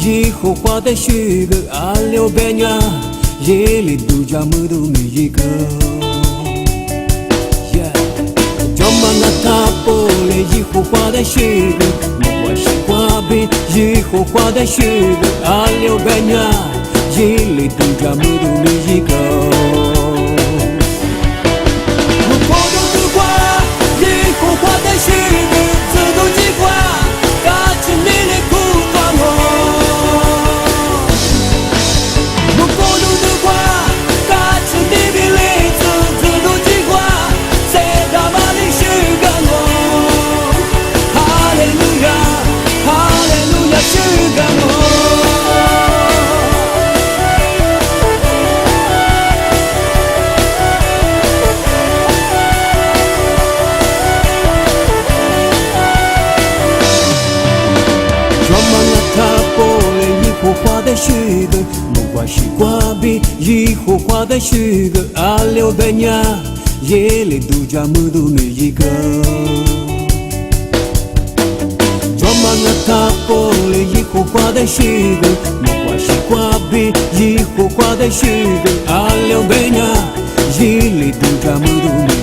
耶和华的许个阿留贝亚，夜里度假木都没一个。叫嘛那他波勒耶和华的许个，木瓜西瓜比耶和华的许个阿留贝亚，夜里度假木都没一个。我活动的话，耶和华的许个自动计划，嘎起你的苦短哦。许个木瓜西瓜比耶和华的许个阿留贝亚，夜里度假木都没一个。装满了他波勒耶和华的许个木瓜西瓜比耶和华的许个阿留贝亚，夜里度假木都没